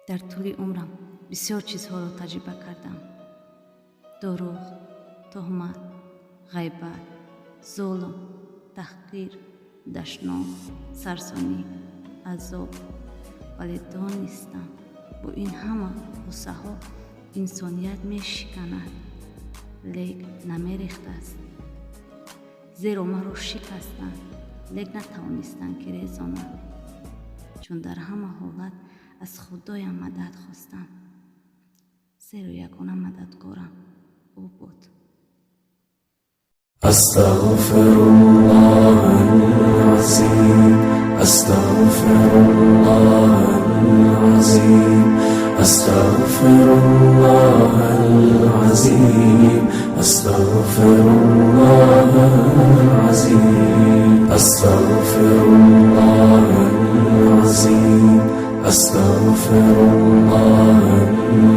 дар тӯли умрам бисёр чизҳоро таҷриба кардам. дурӯғ, тӯҳмат, ғайбат, зулм, таҳқир, дашном, сарсонӣ, азоб. вале донистам, бо ин ҳама ғуссаҳо инсоният мешиканад, лек намерехтааст. зеро маро шикастанд, лек натавонистанд ки резонанд, чун дар ҳама ҳолат аз худоям мадад хостам, зеро ягона мададгорам ӯ буд. أستغفر الله العظيم أستغفر الله العظيم أستغفر الله العظيم أستغفر الله العظيم أستغفر الله العظيم أستغفر الله